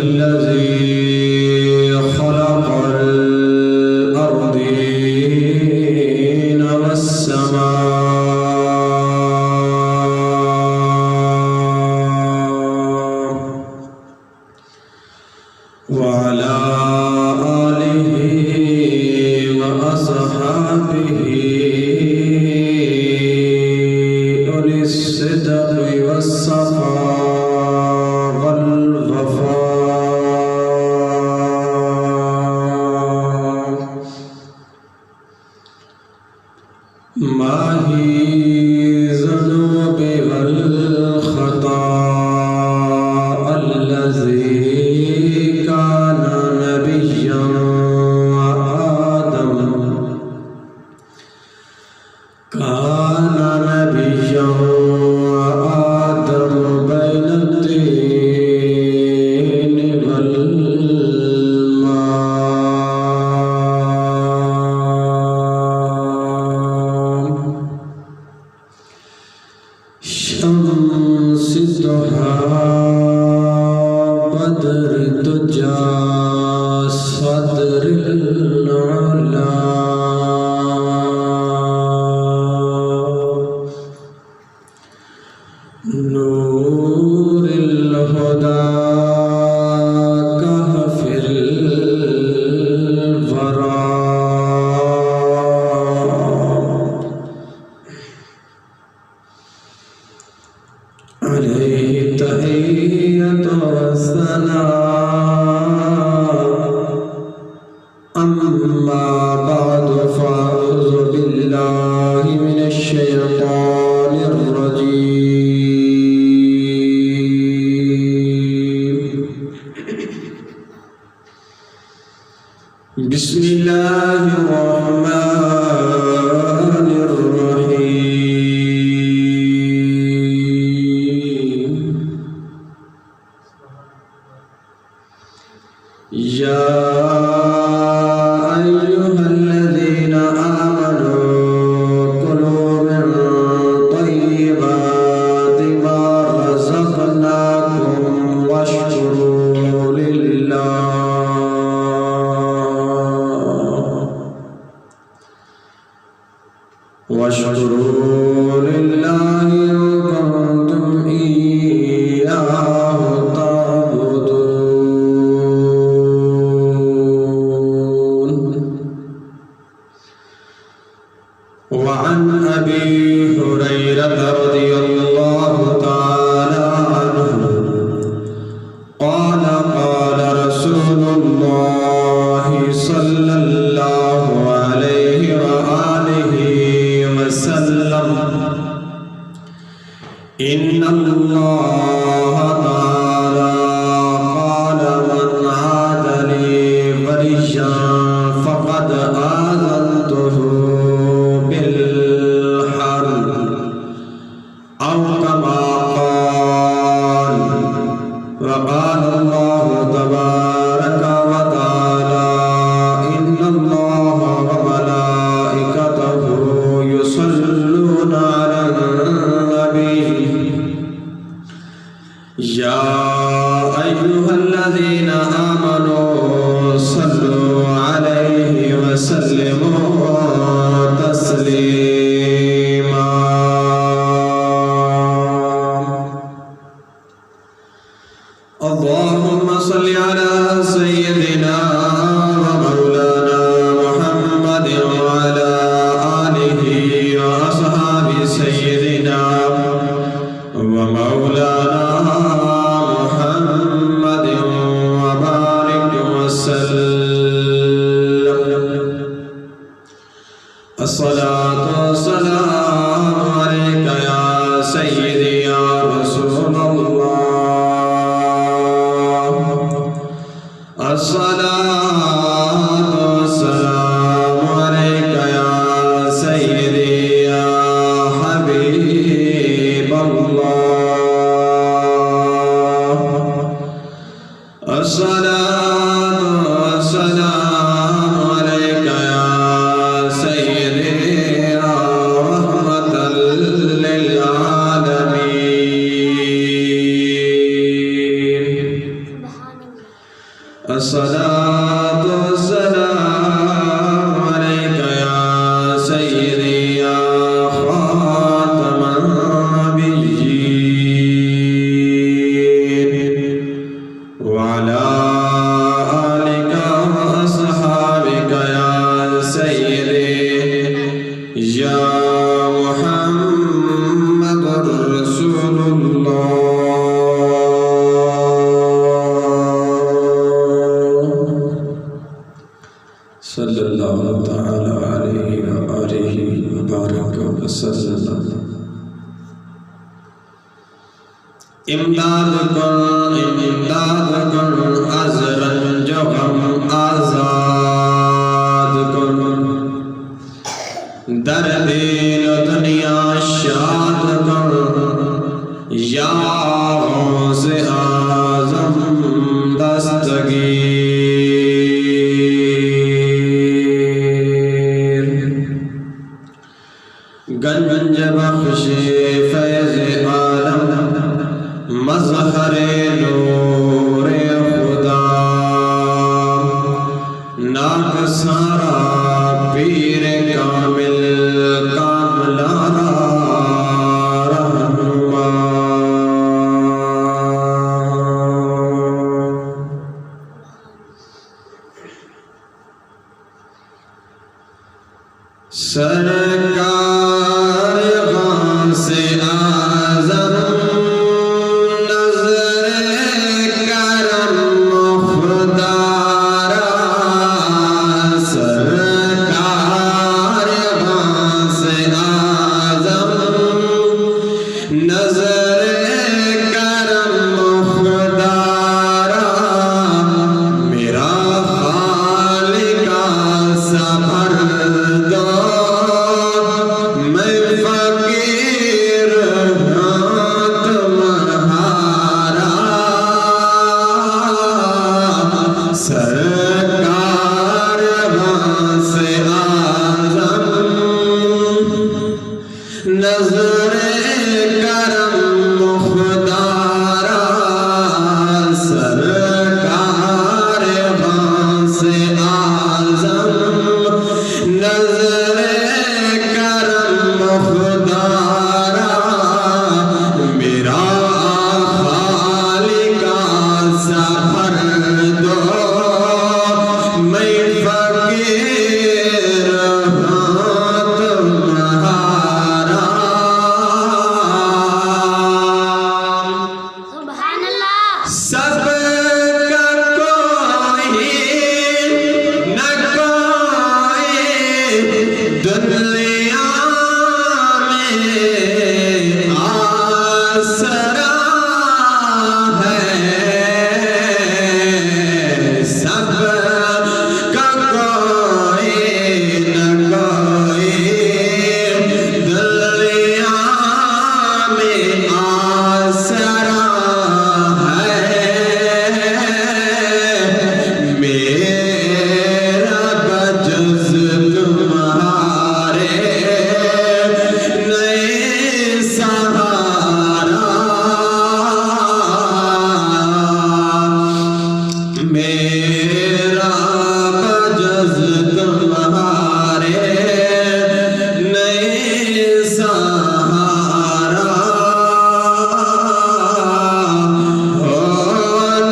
الذي خلق الأرضين والسماء وعلى آله وأصحابه أولي الصدق والصفاء والوفاء ماهي الذنوب والخطاء الذي كان نبيا وآدم بين الطين والماء شمس الضحى بدر الدجى صدر العلا نور الهدى كهف الورى عليه تحية والثناء أما بعد فأعوذ بالله من الشيطان الرجيم بسم الله الرحمن الرحيم يا أيها الذين آمنوا كلوا من طيبات ما رزقناكم واشكروا لله إن كنتم إياه تعبدون وعن أبي هريرة رضي الله تعالى عنه قال قال رسول الله صلى الله عليه وآله وسلم إن الله تعالى قال من عاد لي وليا فقد آذنته بالحرب أو كما قال وقال الله تبارك وتعالى إن الله وملائكته يصلون على النبي يا أيها الذين آمنوا صلوا عليه وسلموا تسليما اللهم صل على سيدنا ومولانا محمد وعلى آله وأصحاب سيدنا ومولانا محمد وبارك وسلم الصلاة والسلام عليك يا سيدي يا رسول الله الصلاة والسلام عليك يا سيدي يا حبيب الله الصلاة والسلام عليك يا سيدي يا رحمة للعالمين الصلاة والسلام عليك يا سيدي يا خاتم النبيين وعلى آلك وأصحابك يا سيدي يا محمد رسول الله صلی اللہ تعالی علیہ وآلہ وبارک وسلم. امداد کن از رنج و غم آزاد کن، در دین و دنیا شاد کن یا غوث اعظم دستگیر. گنج بخش فیض عالم مظہر نور خدا، ناک سارا پیر کامل کاملارا رہنما. سرکار غوث اعظم نظر کرم خدارا، سرکار غوث اعظم نظر کرم خدارا، میرا خالق سفر دو میں فقیر ہوں تمہارا. سرکار غوث اعظم نظر کرم خدارا، سرکار غوث اعظم نظر کرم خدارا، میرا خالق سفر دو میں فقیر ہوں تمہارا. سبحان اللہ. سب کا کوئی نہ کوئی دنیا میں آسرا ہے، سب کا کوئی نہ کوئی دنیا میں آسرا ہے. میرا بجز تمہارے نہیں سہارا، میرا بجز تمہارے نہیں سہارا. ہو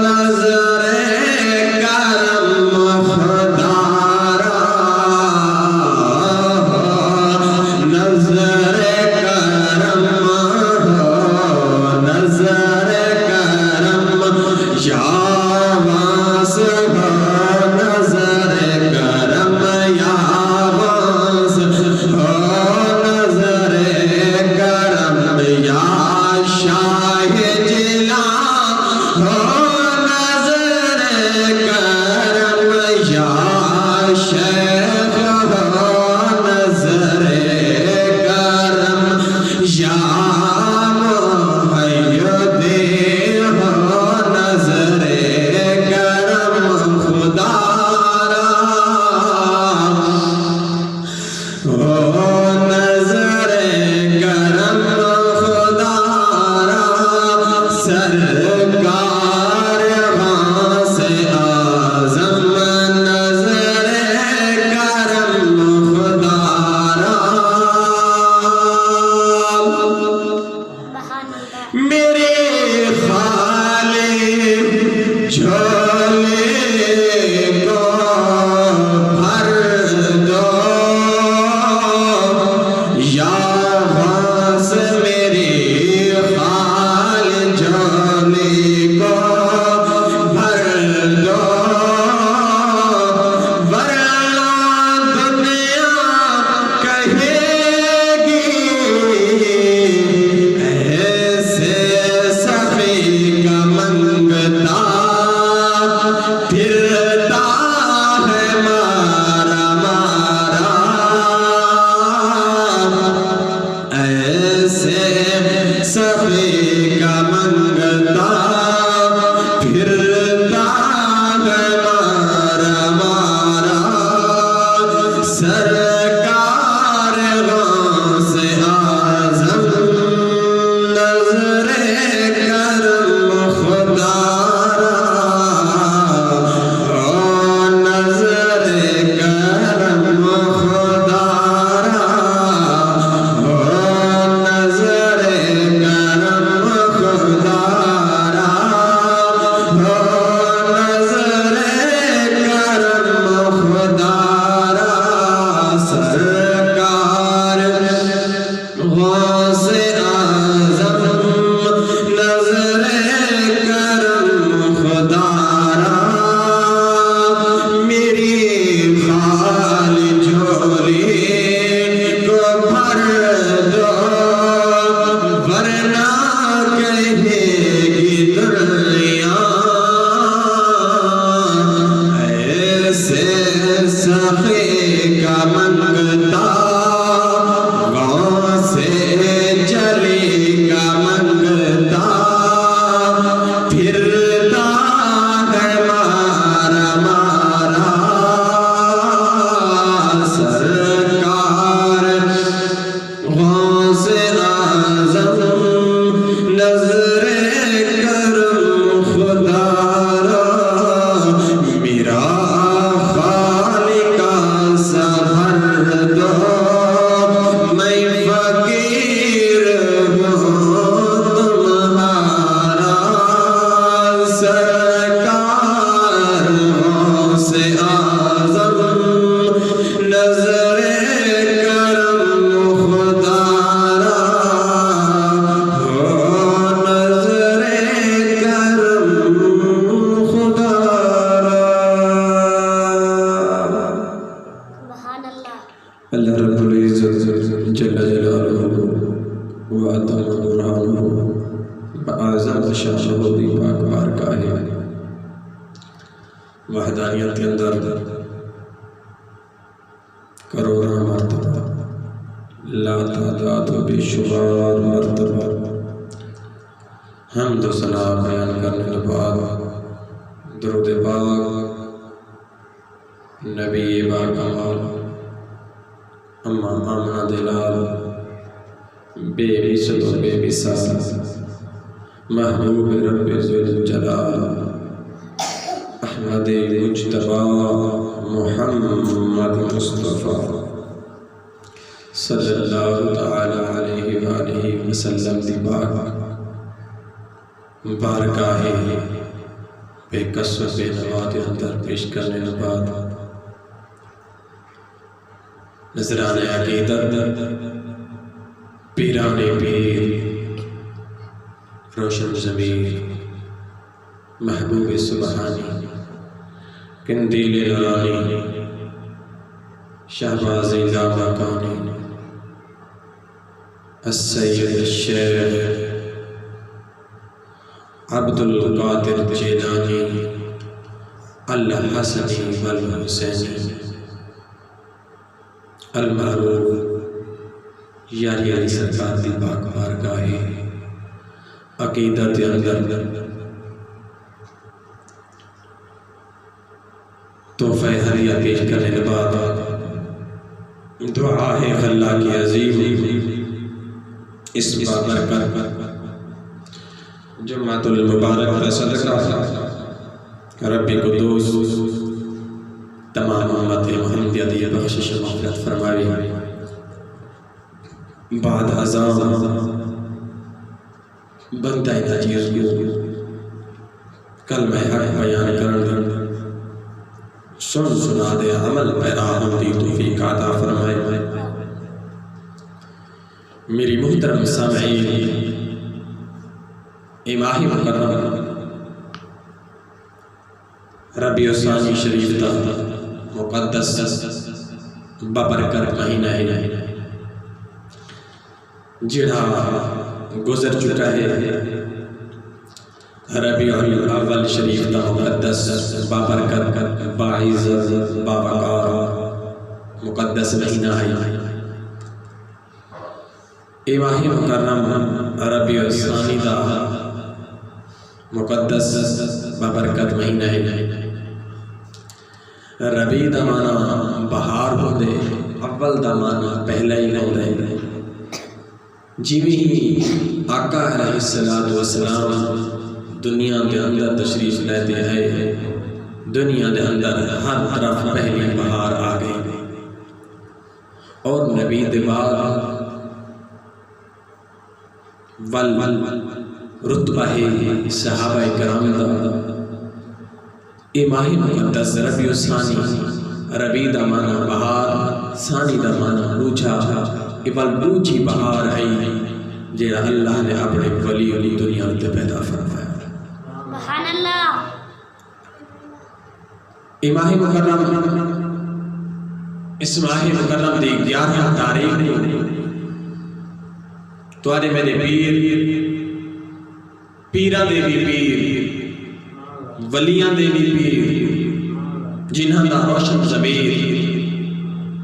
نظر کرم خدارا، نظر کرم، نظر کرم یا غوث، نظر کرم یا غوث، نظر کرم یا شاہ جلا، نظر کرم یا شیخ، نظر کرم یا محیدی، نظر جھولے کو بھر دو یا غوث میری خال جھولے کو بھر دو ورنہ دنیا کہے گی ایسے سخی کا منگتا پھرتا ہے مارا مارا ایسے سخی کا منگتا پھرتا ہے مارا مارا سرکار غوث اعظم نظر کرم خدا را نظر کرم خدا را نظر کرم خدا را نظر کرم خدا را سرکار غوث اعظم نظر کرم خدا را میری خال جھولی کو بھر دو ورنہ کہے گی دنیا ایسے سخی کا منگتا غوث جلی کا منگتا پھرتا ہے مارا مارا سرکار غوث اعظم نظر کرم خدا را میرا خالق سا بھر دو میں فقیر ہوں تمہارا سرکار غوث اعظم نظر کرم خدا را نظر کرم خدا را سبحان اللہ۔ اللہ رب العزت جل جلالہ وعظم برہانہ بأعظم شانہ دی پاک بارگاہ وحدانیت کے اندر کروڑاں مرتبہ لا تعداد و بے شمار مرتبہ حمد و ثنا بیان کرنے کے بعد درود پاک نبی باکمال اما آمنہ دلال بے مثل و بے مثال محبوب رب ذوالجلال احمد مجتبی محمد مصطفیٰ صلی اللہ تعالی علیہ وآلہ وسلم دی بارگاہ بے قصو بے نواد اندر پیش کرنے کے بعد نظران عقیدت پیران پیر روشن ضمیر محبوب سبحانی قندیل نورانی شہباز لامکانی السید الشیخ عبد القادر جیلانی الحسنی والحسینی المعروف یاری علی سرکار دی پاک بارگاہ عقیدت اندر تحفہ ہدیہ پیش کرنے کے بعد دعا ہے خلا کی عظیم اس بابرکت جمعۃ المبارک کا صدقہ رب قدوس تمام امت محمدیہ دی بخشش مغفرت فرماوی بعد اذان بندہ ناچیز کو کلمہ حق بیان کرن سن سنا دے عمل پیرا ہوندی توفیق عطا فرمائے۔ میری محترم سامعین، ماہ مکرم ربیع الثانی شریف دا مقدس ببرکت مہینہ ہے جڑا گزر چکا ہے۔ ربیع الاول شریف دا مقدس بابرکت باعزت باوقار مقدس مہینہ ہے۔ ماہ مکرم ربیع الثانی دا مقدس بابرکت مہینہ ہے۔ ربیع دا معنی بہار ہوندے، اول دا معنی پہلا ہی ہوندے۔ جیویں ہی آقا علیہ السلام دنیا کے اندر تشریف لیتے ہیں، دنیا کے اندر ہر طرف پہلی بہار آ گئی، اور نبی دے بعد رتبہ ہے صحابہ کرام دا۔ ماہ مقدس ربیع الثانی، ربیع دا معنی بہار، ثانی دا معنی لوچا، لوچی بہار ہے جیڑا اللہ نے اپنے ولی علی دنیا تے پیدا فرمایا۔ سبحان اللہ۔ ماہ مکرم، اس ماہ مکرم دی 11 تاریخ کو تواڈے میرے پیراں دے بھی پیر، ولیاں دے بھی پیر، جنہاں دا روشن ضمیر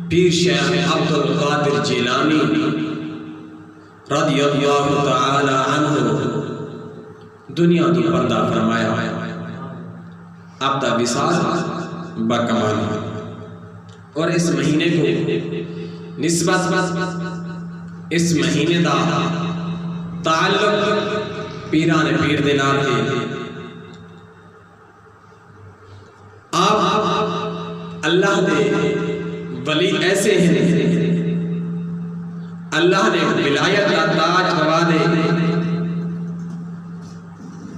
پیر شیخ عبد القادر جیلانی رضی اللہ تعالی عنہ دنیا کی پردہ فرمایا۔ اب دا وصال بکمال، اور اس مہینے کو نسبت اس مہینے دا تعلق پیران پیر دے نال ہے۔ آپ اللہ دے ولی ایسے ہیں، اللہ نے ولایت کا تاج لگا دے،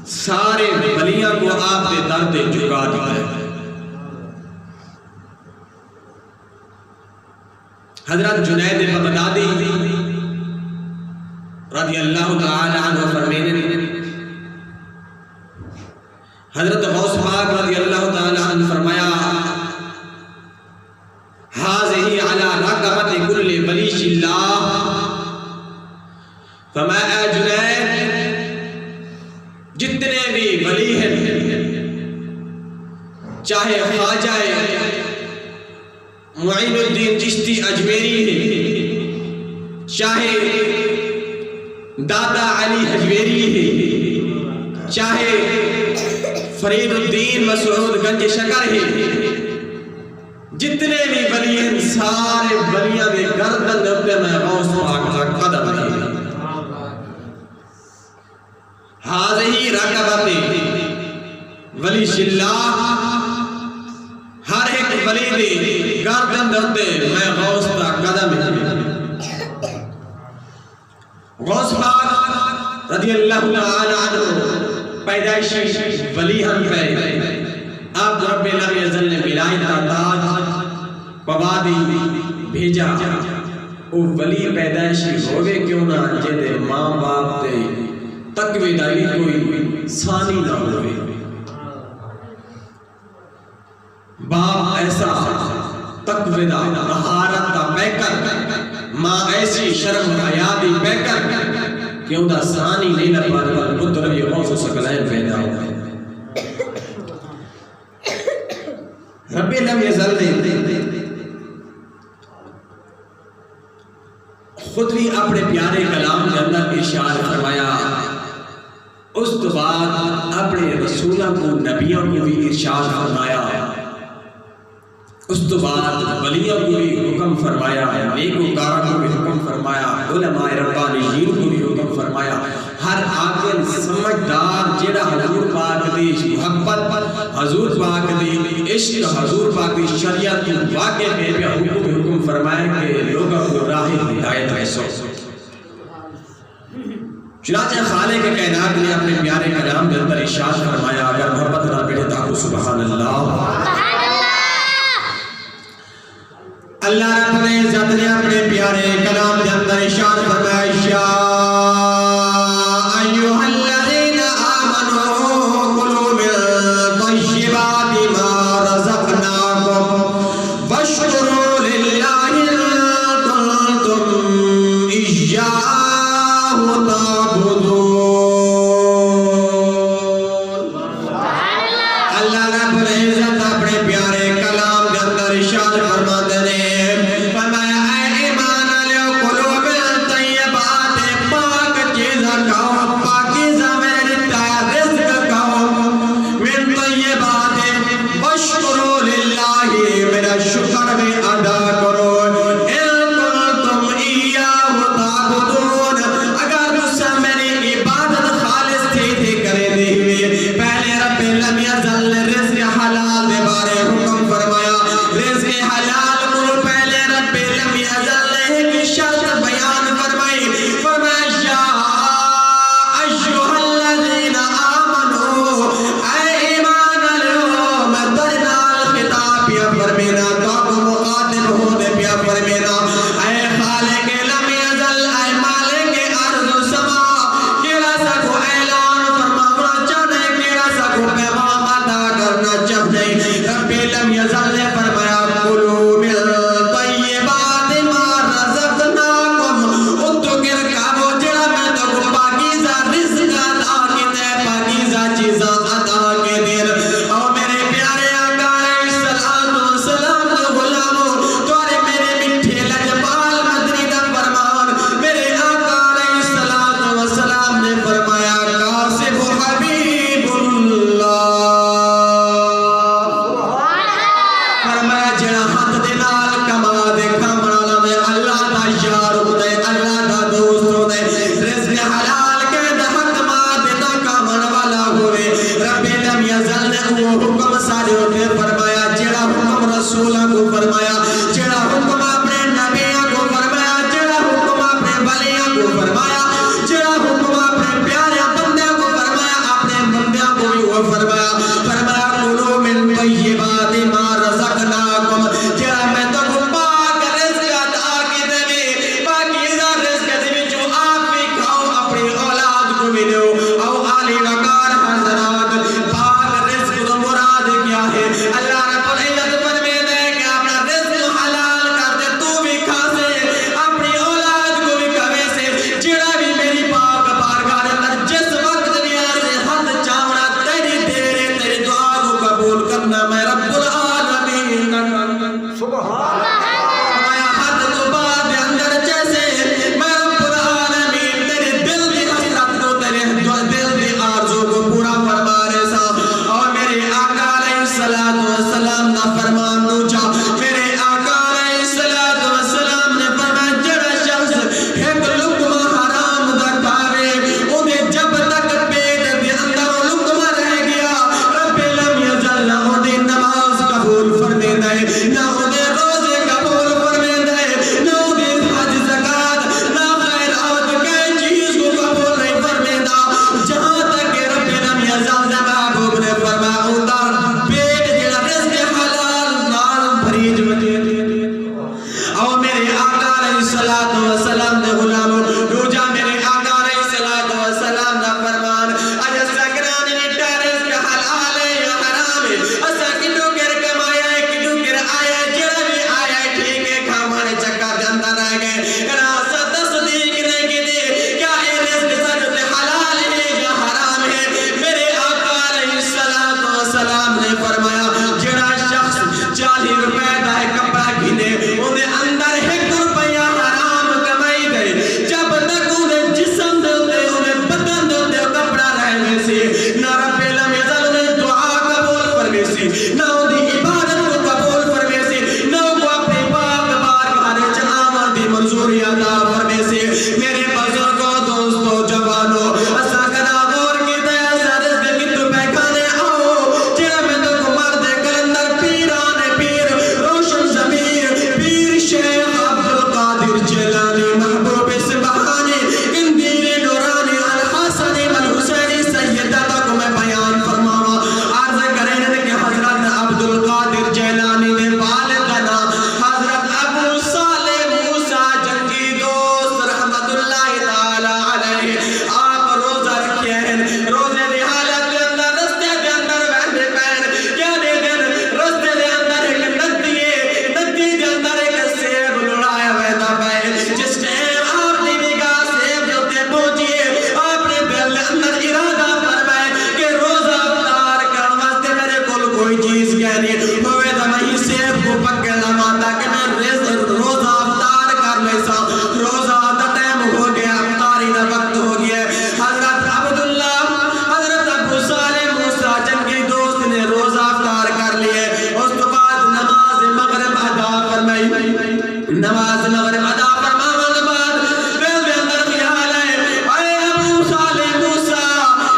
سارے ولیاں کو آپ دے در دے جھکا دیا ہے۔ حضرت جنید بغدادی رضی اللہ تعالی عنہ فرمینے، حضرت غوث پاک رضی اللہ تعالی عنہ فرمایا، حاضی علی رقبت کل ولیش اللہ، فرمایا اے جنید جتنے بھی ولی ہیں، چاہے خواجہ معین الدین چشتی اجمیری ہے، چاہے دادا علی حجویری ہے، چاہے فرید الدین مسعود گنج شکر ہے، جتنے بھی ولی ہیں سارے ولیاں دے گردن دے اوپر میں غوث پاک دا قدم ہے۔ حاضی رقبت ولیش اللہ، ہر ایک ولی دے گردن دے اوپر میں غوث دا قدم ہے۔ غوث پاک رضی اللہ تعالی عنہ پیدائشی ولی ہم پہ اب رب لم یزل نے ولایت کا تاج پوادی بھیجا۔ او ولی پیدائشی ہوئے کیوں نہ جدے ماں باپ دے تقوی داری کوئی ثانی نہ ہوئے، باپ ایسا تقوی دا طہارت دا پیکر، ماں ایسی شرم حیا دی پیکر، کیوں دا ثانی نہیں لپا پر پتر یہ غوث ثقلین پیدا ہوئے۔ رب لم یزل نے خود بھی اپنے پیارے کلام کے اندر ارشاد فرمایا، اس تو بعد اپنے رسولوں کو نبیوں کو بھی ارشاد فرمایا، اس تو بعد ولیوں کو بھی حکم فرمایا، نیکوکاروں کو بھی حکم فرمایا، علماء ربانیین کو بھی حکم فرمایا۔ ہر عاقل سمجھدار جڑا حضور پاک دی محبت، حضور پاک دی عشق، حضور پاک دی شریعت کی واقع میں حکم فرمایا کہ لوگوں کو راہ ہدایت ہے۔ چنانچہ خالق کائنات نے اپنے پیارے کلام کے اندر ارشاد فرمایا، اگر محبت نہ بیٹھے تو سبحان اللہ۔ اللہ رب العزت نے اپنے پیارے کلام کے اندر ارشاد فرمایا، یا ایھا الذین آمنوا کلوا من طیبات ما رزقناکم واشکروا للہ ان کنتم ایاہ تعبدون۔ اللہ رب العزت اپنے پیارے کلام کے اندر ارشاد فرماتے ہیں، فرمایا اے ایمان والو کلو من طیبات، پاک چیزاں کھاؤ، پاکیزہ میرا رزق کھاؤ، من طیبات واشکروا للہ، میرا شکر بھی ادا کرو، ان کنتم ایاہ تعبدون، اگر تم میری عبادت خالص تھی کرے دی ہوئی۔ پہلے رب لم یزل رزق حلال دے بارے حکم فرمایا، رزق حلال کو پہلے رب لم یزل کی شرط بیان فرمائی، فرمایا یا ایھا الذین آمنوا، اے ایمان والو، میں درنال خطاب پیا فرمینا، تو مخاطب ہوں دے پیا فرمینا، اے خالق لم یزل، اے مالک ارض و سما، کیڑا سا کو اعلان فرمانا چاہنے، کیڑا سا کو پیغام ادا کرنا چاہنے، رب لم یزل نے فرمایا کلوا من طیبات ما رزقناکم، اتو گر کھاو جڑا میں تو پاکیزہ رزق عطا کیتے، پاکیزہ چیزاں عطا کے دیر۔ اور میرے پیارے آقا علیہ السلام کے غلاموں، توارے میرے مٹھے لجپال مدنی دا فرمان، میرے آقا علیہ السلام نے فرمایا قاسب حبیب اللہ، فرمایا جڑا ہاتھ دے نال کما دے کھامن والا دے، اللہ دا یار دے، اللہ دا دوست دے، رزق حلال کے دے حق ماں دے دا کھامن والا ہوئے، رب لم یزل نے وہ حکم سارے ہوتے فرمایا، جڑا حکم رسولہ کو فرمایا، جڑا حکم اپنے نبیہ کو فرمایا، جڑا حکم اپنے ولیہ کو فرمایا، جڑا حکم اپنے پیارے بندے کو فرمایا، اپنے بندے کو بھی وہ فرمایا، فرمایا کلوا من طیبات ما رزقناکم، جڑا میں تو پاک رزق عطا کی دے، پاکیزہ رزق دے جو آپ بھی کھاؤ، اپنی اولاد کو بھی دو، او عالی وقار حضرات، پاک رزق تو مراد کیا ہے؟ اللہ رب العزت فرماتے ہیں کہ اپنا رزق حلال کر دے، تو بھی کھا سے، اپنی اولاد کو بھی کھوے سے، جڑا بھی میری پاک بارگاہ دے اندر جس وقت نیاز سے ہاتھ چاونا، تیری دیرے تیری دعا کو قبول کرنا میں رب العالمین فرمایا، حد تو بعد اندر جیسے میں رب العالمین تیرے دل دی حسرت کو، تیرے دل دی آرزو کو پورا فرما رہے سا۔ اور میرے آقا علیہ السلام دا فرمان نوچا، میرے آقا علیہ السلام نے فرمایا جڑا شخص ایک لقمہ حرام دا کھاوے، انہیں جب تک پیٹ دے اندر لقمہ رہ گیا، رب لم یزل نہ انہیں نماز قبول فرمے دے، نہ انہیں روزے قبول فرمے دے، نہ انہیں حج زکات نہ خیرات کئی چیز کو قبول نہیں فرمے دا، جہاں تک کہ رب لم یزل نے محبوب نے فرمایا ادھر پیٹ جڑا رزق حلال نال بھریج وجے۔ اور میرے آقا علیہ السلام نے غلاموں روجا، میرے آقا علیہ السلام دا فرمان، اجا سکران نیٹا رزق حلال ہے یا حرام ہے، اسا کتو کر کمایا ہے، کتو کر آیا ہے، جڑا بھی آیا ہے ٹھیک ہے، کھامانے چکا دے اندر آ گئے، راسا تصدیق نہیں کی دی، کیا اے رزق سجد حلال ہے یا حرام ہے؟ میرے آقا علیہ السلام نے فرمایا جڑا شخص 40 روپے دا کپڑا گھنے، انہیں اندر 1 روپیہ حرام کمائی دے، جب تک انہیں جسم دے انہیں بدن دے کپڑا رہنے سے، نہ رب لم یزل انہیں دعا قبول فرمے سے، نہ انہیں عبادت کو قبول فرمے سے، نہ کو اپنے پاک بارگاہ چ آمدی منظوری عطا فرمے سے۔ میرے بزرگوں، دوستوں، جوانوں، اسا کنا غور کی تے اسا رزق کتو پہ کھانے آؤ، جڑا میں تو کو مرد کلندر پیران پیر روشن ضمیر پیر شیخ عبدالقادر جیلانی محبوب سبحانی قندیل نورانی کوئی چیز کہنی ہوئے دا میں سیب کو پکڑ لماتا کہ میں روزہ افطار کر لیسا روزہ دا ٹائم ہو گیا افطاری دا وقت ہو گیا حضرت عبداللہ حضرت ابو صالح موسیٰ جن کے دوست نے روزہ افطار کر لیے اس کے بعد نماز مغرب ادا فرمائی نماز مغرب ادا فرمانے کے بعد دل کے اندر خیال ہے اے ابو صالح موسیٰ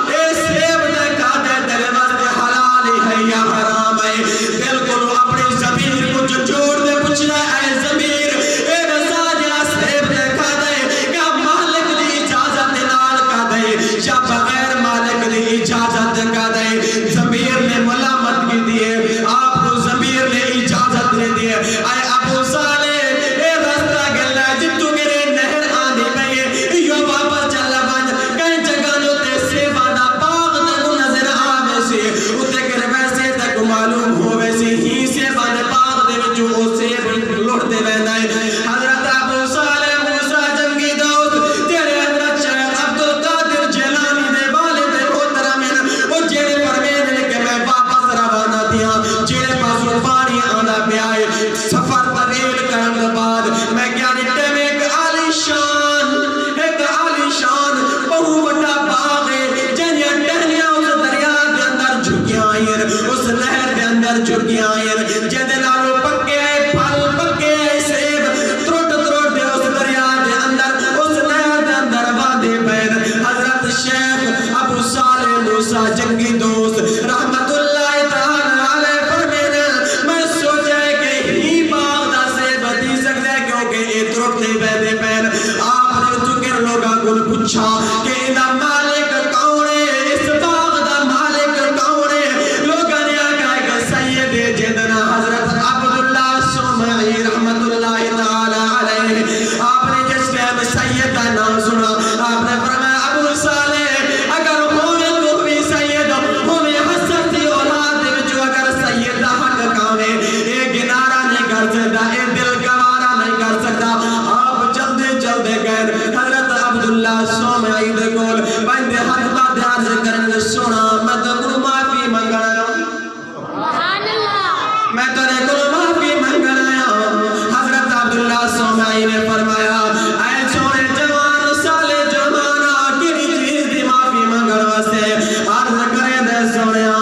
اے سیب دے کھاتے تیرے واسطے حلال ہے یا حرام ہے دل کو اپنی ضمیر کو جوڑ دے پوچھنا اے ضمیر اے رساجہ سیب دے کھاتے کیا مالک دی اجازت نال کا دے یا بغیر مالک دی اجازت کا دے ضمیر نے ملامت کی دیے آپ کو ضمیر نے اجازت نے دیے اے ابو صالح جنگی دوست رحمت اللہ تعالی علیہ فرمینا میں سوچا ہے کہ ہی باغ دا سے بدی سکتا ہے کیونکہ یہ ترکتے بیدے پہن آپ نے چکر لوگا گل پوچھا کہ انہا مالک کون ہے اس باغ دا مالک کون ہے لوگا نے آگا ہے کہ سید جدنا حضرت عبداللہ سمعی رحمت اللہ تعالی علیہ آپ نے جس ٹائم سید کا نام سنا آپ نے فرمایا ابو صالح اگر ہوئے سومائی دے گول بندے ہاتھ بات دھیان سے کرنے سونا میں تو کو معافی منگایا سبحان اللہ میں تو نے کو معافی منگایا حضرت عبداللہ سومائی نے فرمایا اے سونے جوان سالے جوانا کیری چیز دی معافی منگانا سے عرض کرے دے سونیا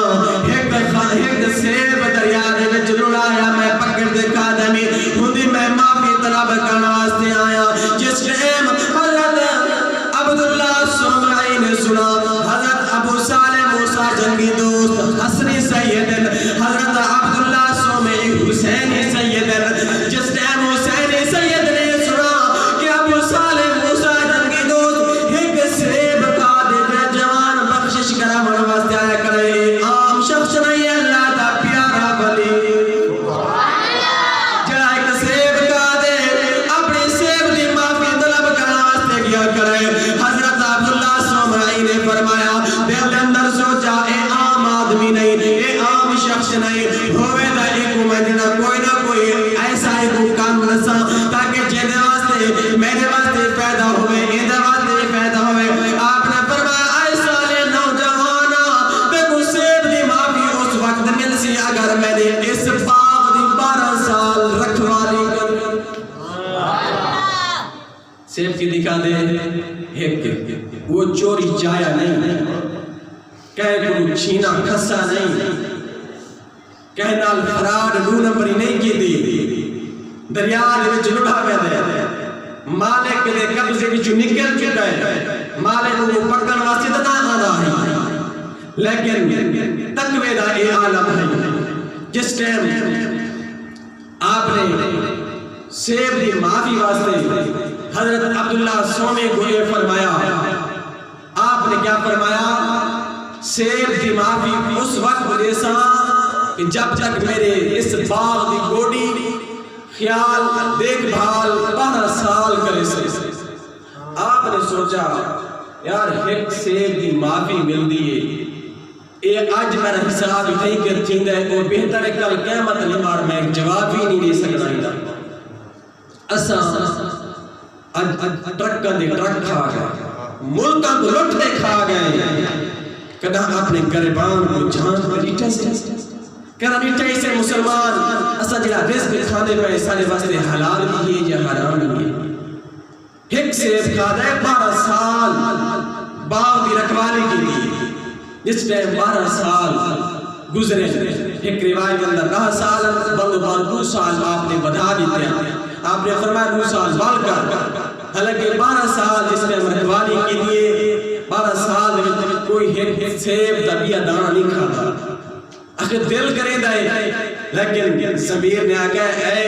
ایک سیب دریا دے وچ لڑایا میں پکڑ دے قدمی ہوندی میں معافی طلب کرنا واسطے آیا جس ٹائم حضرت عبداللہ سمعی نے سنا حضرت ابو صالح موسیٰ جنگی دوست حسنی سیدن حضرت عبداللہ سمعی حسینی سیدن جس ٹائم حسینی سید نے سنا کہ ابو صالح موسیٰ جنگی دوست ایک سیب کھا دے جوان بخشش کرا من واسطے آیا کرے عام شخص نہیں اللہ دا پیارا ولی جڑا ایک سیب کھا دے اپنی سیب دی معافی طلب کرنا واسطے کیا کرے حضرت عبداللہ سمعی نے فرمایا دل اندر سوچا اے عام آدمی نہیں اے عام شخص نہیں ہوئے دا ایک مجنہ کوئی نہ کوئی ایسا ایک کام رسا تاکہ جیدے واسطے میرے واسطے پیدا ہوئے ایدے واسطے پیدا ہوئے آپ نے فرمایا اے سالے نوجوانا دیکھو سیب دی معافی اس وقت مل سی اگر میں نے اس باغ دی 12 سال رکھوالی کر سیب کی دکھا دے ایک وہ چوری جایا نہیں کہے کو چھینا کھسا نہیں کہنا الفراد دو نمبری نہیں کی دی دریا دے وچ لڑا پہ دے مالک دے قبضے وچ نکل چکا ہے مالک کو پکڑن واسطے نہ آنا ہے لیکن تقوی دا اے عالم ہے جس ٹائم آپ نے سیب دی معافی واسطے حضرت عبداللہ سومے کو یہ فرمایا آپ نے کیا فرمایا سیب دی معافی اس وقت دیسا کہ جب تک میرے اس باغ دی گوڑی خیال دیکھ بھال 12 سال کرے سے آپ نے سوچا یار ایک سیب دی معافی مل دیئے اے آج میرا حساب نہیں کر چیندہ ہے وہ بہتر ہے کل قیمت نمار میں ایک جواب ہی نہیں دے سکنا ہی تھا اساں ٹرک دے ٹرک کھا گئے ملکہ کو لٹ دے کھا گئے کدھا اپنے گریبان کو جان کریٹا سے کہنا نیٹے سے مسلمان اسا جڑا رزق کھانے پہ سارے واسطے حلال بھی ہے یا حرام بھی ہے ایک سیب کھانا ہے 12 سال باغ دی رکھوالی کے لیے جس ٹائم 12 سال گزرے ایک روایت کے اندر 10 سال بند بار 2 سال آپ نے بڑھا دیتے ہیں آپ نے فرمایا 2 سال بڑھ کر حالانکہ 12 سال جس میں رکھوالی کے لیے 12 سال میں کوئی ایک سیب دبیا دانا نہیں کھاتا اگر دل کرے دائے لیکن سمیر نے آکھا اے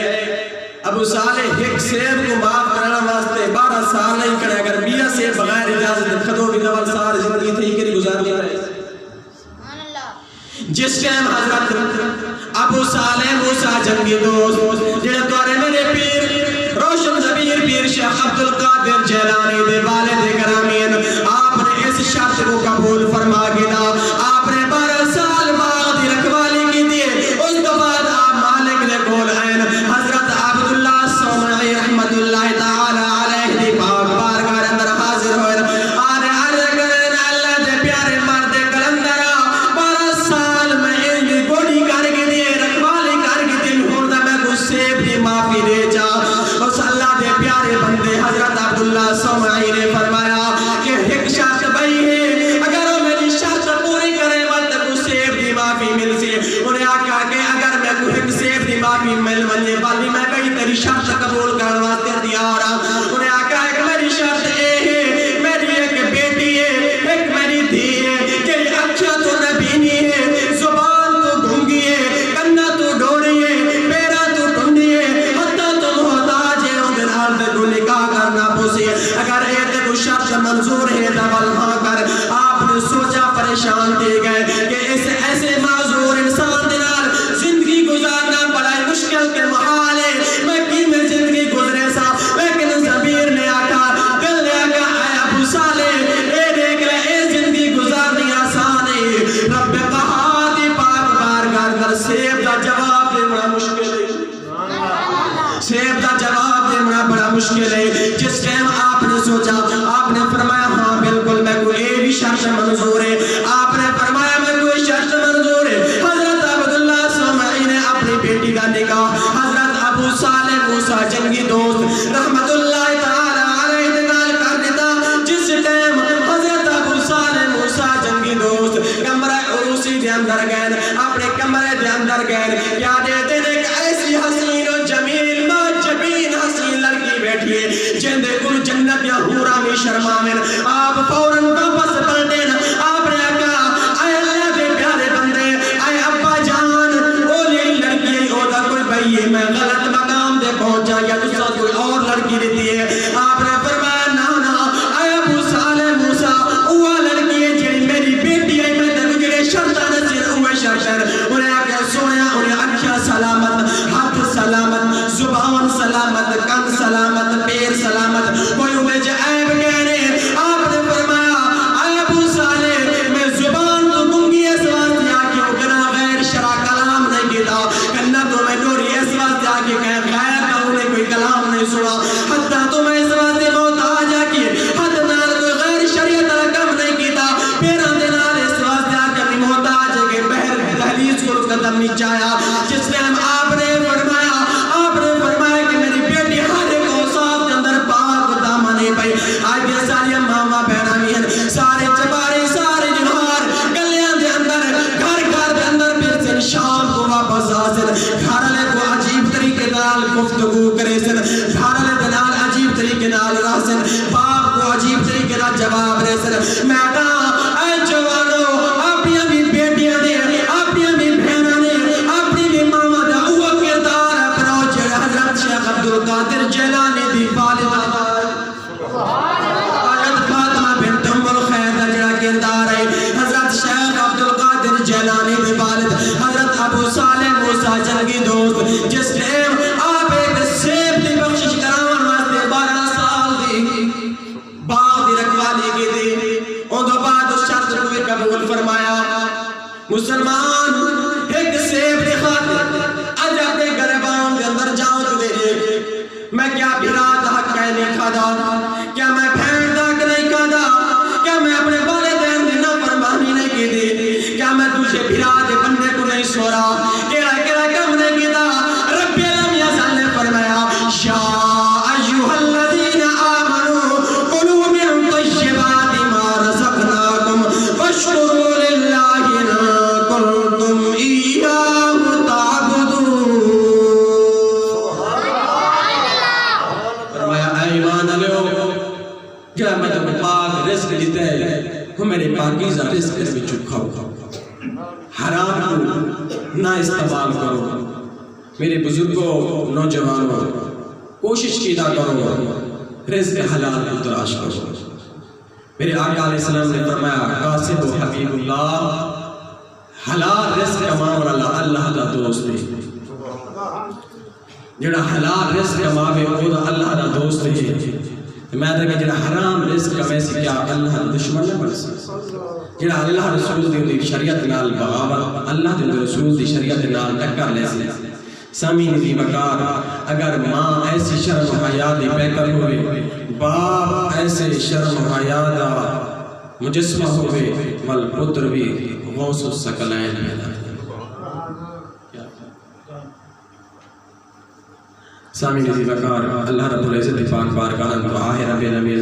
ابو صالح ایک سیب کو معاف کرنا واسطے 12 سال نہیں کرے اگر 20 سیب بغیر اجازت خدو بھی دول سال زندگی تھی کہ گزار دیا ہے جس ٹائم حضرت ابو صالح موسیٰ جنگی دوست جنہیں توارے میرے پیر روشن زمیر پیر شیخ عبدالقادر جیلانی دے والد کرامین آپ نے اس شرط کو قبول فرما گیا آپ نے 12 سال باغ دی رکھوالی کی دیئے اس کے بعد آپ مالک نے کول آئین حضرت عبداللہ سومعی رحمت اللہ تعالی علیہ دی پاک بارگاہ اندر حاضر ہوئے آنے عرض کریں اللہ دے پیارے مرد کلندرہ 12 سال میں انجی گوڑی کر کے دیئے رکھوالی کر کے دل ہوردہ میں کچھ سیب دی معافی دے جا اس اللہ دے پیارے بندے حضرت عبداللہ سومعی نے فرمایا کہ ایک شرط بھئی ہے اگر وہ میری شرط پوری کرے وقت کچھ سیب دی معافی مل سے انہیں آکھا کہ اگر میں کوئی ایک سیب دی معافی مل ملنے والی میں کئی تیری شرط قبول کرنے واسطے دیا رہا انہیں آکھا ایک میری شرط اے ہے میری ایک بیٹی ہے ایک میری دھی ہے کہ اچھا تو نبینی ہے زبان تو گھنگی ہے کنا تو ڈوری ہے پیرا تو ٹنڈی ہے حتیٰ تو محتاج ہے ان دن حال میں کو نکاح کرنا پوسی اگر ایک کو شرط منظور ہے دول ہاں کر آپ نے سوچا پریشان دے گئے کہ اس ایسے معذور انسان دنال زندگی گزارنا بڑا مشکل کے محال ہے میں کی میں زندگی گزرے سا لیکن زمیر نے آکھا دل نے آکھا اے ابو صالح اے دیکھ لے اے زندگی گزارنی آسان ہے رب قہاتی پاک بارگاہ در سیب دا جواب دینا مشکل ہے سیب دا جواب دینا بڑا مشکل ہے جس ٹائم آپ نے سوچا آپ نے فرمایا ہاں بالکل میں کوئی اے بھی شرط منظور ہے آپ نے فرمایا میں کوئی شرط منظور ہے حضرت عبداللہ سومعی نے اپنی بیٹی کا نکاح حضرت ابو صالح موسیٰ جنگی دوست رحمت اللہ تعالی علیہ دنال کر دیتا جس ٹائم حضرت ابو صالح موسیٰ جنگی دوست کمرہ عروسی دے اندر گئے اپنے کمرے دے اندر گئے کیا دیتے ہیں کہ ایسی حسین و جمیل جبین حسین لڑکی بیٹھی ہے جن دے کل جنت یا حورا میں شرمامن آپ فوراں واپس پلٹیں آپ نے کہا اے اللہ دے پیارے بندے اے ابا جان اولی لڑکی ہوتا کوئی بھئی میں غلط مقام دے پہنچا یا دوسرا کوئی اور لڑکی دیتی ہے آپ نے فرمایا نا اے ابو صالح موسیٰ اوہ لڑکی ہے جنہی میری بیٹی ہے میں دے جنہی شرطہ نصیر اوہ شرطر انہیں آکے سویا انہیں اکھیا سلامت ہاتھ سلامت زبان سلامت کن سلامت پیر سلامت کوئی انہیں عیب کہنے آپ نے فرمایا اے ابو صالح میں زبان تو گنگی اس واسطے آکے اگنا غیر شرع کلام نہیں کیتا کنا تو میں نوری اس واسطے آکے غیر کا انہیں کوئی کلام نہیں سنا حتیٰ تو میں اس واسطے محتاج آکے حد نال کوئی غیر شریعت رقم نہیں کیتا پیران دینال اس واسطے آکے محتاج ہے کہ بہر دہلیز کو قدم نہیں چاہیا جس ٹائم آپ نے فرمایا کہ میری بیٹی ہر ایک اوصاف کے اندر پاک دامنے پہ آج یہ ساری ماما بہنامی ہیں سارے چبارے سارے جنوار گلیاں دے اندر گھر دے اندر پھر سے شام کو واپس آسن گھرالے کو عجیب طریقے نال گفتگو کرے سن گھرالے دے نال عجیب طریقے نال راسن باپ کو عجیب طریقے نال جواب رہے سن میں کہا اے جوانو اپنی ابھی بیٹیاں دے اپنی ابھی بہناں نے اپنی بھی ماما دا اوہ کردار اپنا جڑا حضرت شیخ عبدالقادر جیلانی دی والدہ حضرت فاطمہ بنت ام الخیر دا جڑا کردار ہے حضرت شیخ عبدالقادر جیلانی دی والد حضرت ابو صالح موسیٰ جنگی دوست جس ٹائم آپ ایک سیب دی بخشش کراون واسطے 12 سال دی باغ دی رکھوالی کی دی ان دو بعد اس شرط کو قبول فرمایا مسلمان ایک سیب دی خاطر اج اپنے گربان کے اندر جاؤں تو دے میں کیا بھرات حق کہہ نہیں کھادا کیا میں بھین داک نہیں کھادا کیا میں اپنے والدین دی نافرمانی نہیں کی دی کیا میں دوسرے بھرات بندے کو نہیں سورا نہ استعمال کرو۔ میرے بزرگوں، نوجوانوں، کوشش کیا کرو رزق حلال کو تلاش کرو۔ میرے آقا علیہ السلام نے فرمایا قاسم و حبیب اللہ، حلال رزق کماؤ والا اللہ دا دوست ہے۔ جڑا حلال رزق کماوے وہ اللہ دا دوست ہے۔ میں کہا جڑا حرام رزق کمے سی کیا اللہ دا دشمن نہ بن سکتا۔ جڑا اللہ رسول دی شریعت نال بغاوت، اللہ دے رسول دی شریعت نال ٹکر لے سی۔ سامعین دی وقار، اگر ماں ایسی شرم و حیا دی پیکر ہوئے، باپ ایسے شرم و حیا دا مجسمہ ہوئے، ول پتر بھی غوث الثقلین پیدا۔ سامعین دی وقار، اللہ رب العزت پاک بارگاہ دعا ہے رب نبی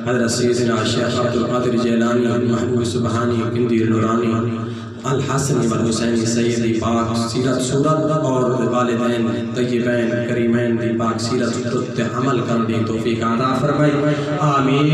حضرت سیدنا شیخ عبد القادر جیلانی محبوب سبحانی کندی نورانی الحسن والحسین سیدی پاک سیرت صورت اور والدین طیبین کریمین دی پاک سیرت عمل کرنے توفیق عطا فرمائے، آمین۔